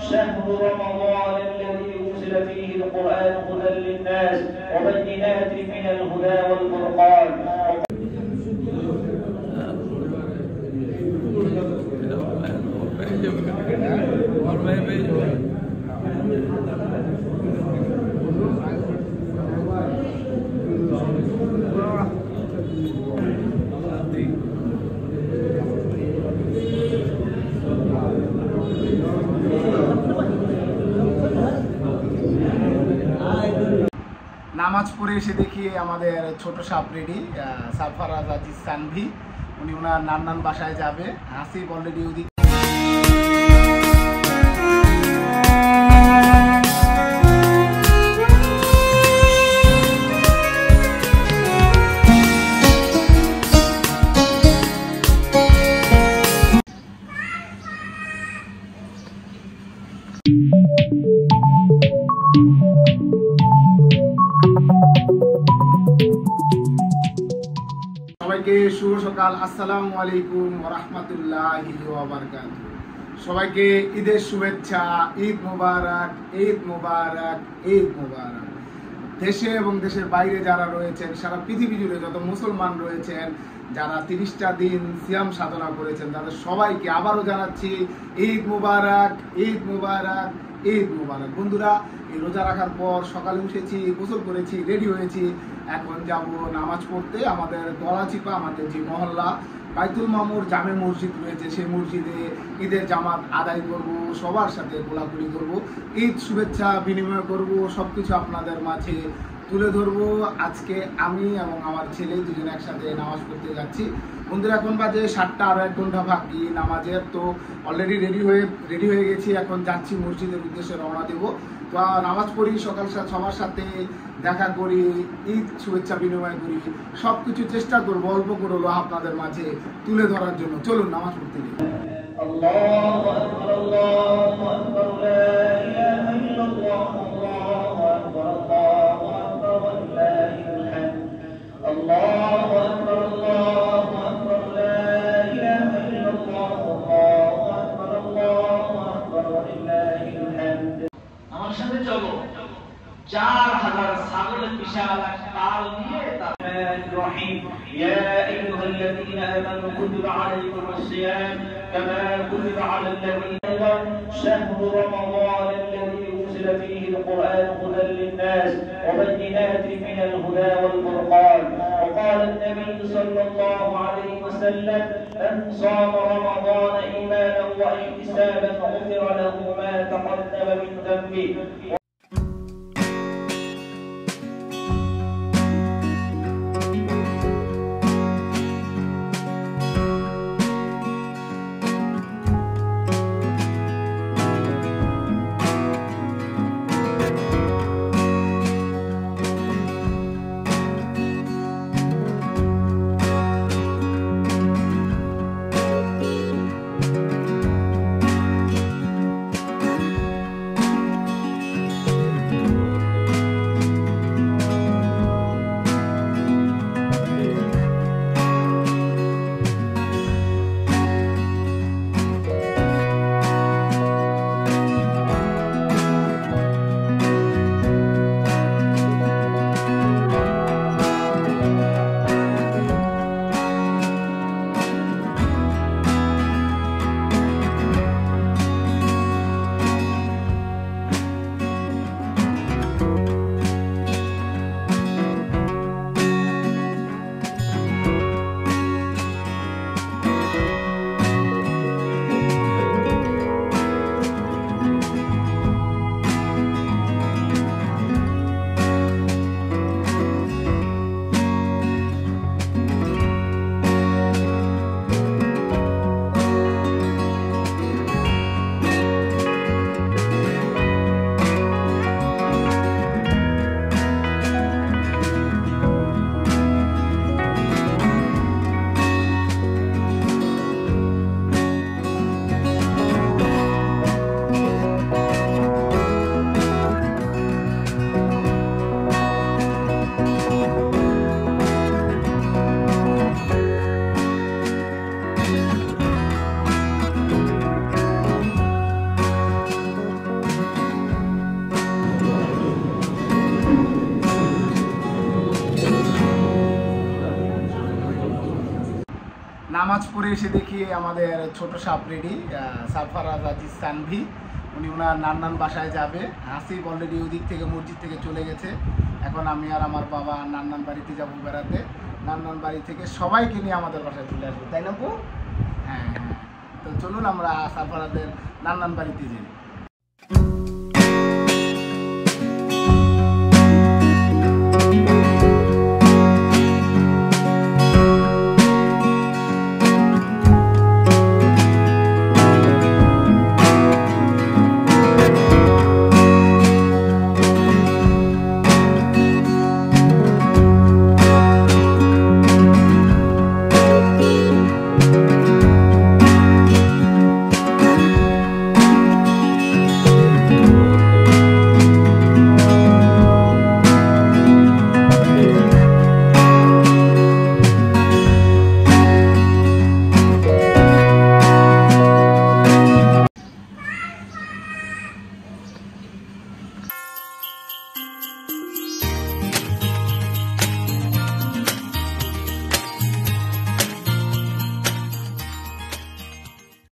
شهر رمضان الذي أنزل فيه القرآن هدى للناس وبينات من الهدى والفرقان. নামাজ পড়ে এসে দেখি আমাদের ছোট সাপ রেডি, সারফারাজ আজিজ সানভি, উনি ওনার নান্নান বাসায় যাবে। আসিফ অলরেডি ওদিকে। সবাইকে শুভ সকাল, আসসালামু আলাইকুম ওয়া রাহমাতুল্লাহি ওয়া বারাকাতুহু। সবাইকে ঈদের শুভেচ্ছা, ঈদ মোবারক, ঈদ মোবারক, ঈদ মোবারক। দেশে এবং দেশের বাইরে যারা রয়েছেন, সারা পৃথিবী জুড়ে যত মুসলমান রয়েছেন, যারা 30টা দিন সিয়াম সাধনা করেছেন, তাদের সবাইকে আবারও জানাচ্ছি ঈদ মোবারক, ঈদ মোবারক, ঈদ মোবারক। বন্ধুরা, এই রোজা রাখার পর সকালে উঠেছি, গোসল করেছি, রেডি হয়েছি, এখন যাব নামাজ পড়তে। আমাদের দলাচিপা, আমাদের যে মহল্লা বাইতুল মামুর জামে মসজিদ রয়েছে, সেই মসজিদে ঈদের জামাত আদায় করব, সবার সাথে কোলাকুলি করব, ঈদ শুভেচ্ছা বিনিময় করব, সবকিছু আপনাদের মাঝে তুলে ধরবো। আজকে আমি এবং আমার ছেলে দুজন একসাথে নামাজ পড়তে যাচ্ছি। বন্ধুরা, এখন বাজে 7টা, আরো 1 ঘন্টা বাকি নামাজের। তো অলরেডি রেডি হয়ে গেছি, এখন যাচ্ছি মসজিদের উদ্দেশ্যে রওনা দেবো। তো নামাজ পড়ি, সকাল সবার সাথে দেখা করি, ঈদ শুভেচ্ছা বিনিময় করি, সবকিছু চেষ্টা করবো অল্প করে হলো আপনাদের মাঝে তুলে ধরার জন্য। চলুন নামাজ পড়তে যাই। আল্লাহু আকবার, আল্লাহু আকবার, লা ইলাহা ইল্লাল্লাহ, আল্লাহু আকবার, আল্লাহু আকবার, ওয়ালিল্লাহিল হামদ। আল্লাহু আকবার, আল্লাহু আকবার, লা ইলাহা ইল্লাল্লাহ, আল্লাহু আকবার, আল্লাহু আকবার, ওয়ালিল্লাহিল হামদ। আমার সাথে চলো, 4000 ছাগলের বিশাল এক তাল নিয়ে রহিম ইয়া আইয়ুহাল্লাযীনা আমানু কুতিবা আলাইকুমুস সিয়াম কামা কুতিবা আলাল লাযীনা শাহরু রমাদান الذي أنزل فيه القرآن هدى للناس وبينات من الهدى والفرقان. وقال النبي صلى الله عليه وسلم من صام رمضان إيمانا واحتسابا غفر له ما تقدم من ذنبه. নামাজ পড়ে এসে দেখি আমাদের ছোট সাপ রেডি, সারফারাজ আজিজ তানভি, উনি ওনার নান্নান বাসায় যাবে। হাসিব অলরেডি ওদিক থেকে মসজিদ থেকে চলে গেছে। এখন আমি আর আমার বাবা নান্নান বাড়িতে যাবো বেড়াতে। নান্নান বাড়ি থেকে সবাইকে নিয়ে আমাদের বাসায় চলে আসবো, তাই না আপু? হ্যাঁ হ্যাঁ, তো চলুন আমরা সারফারাজের নান্নান বাড়িতে যাই।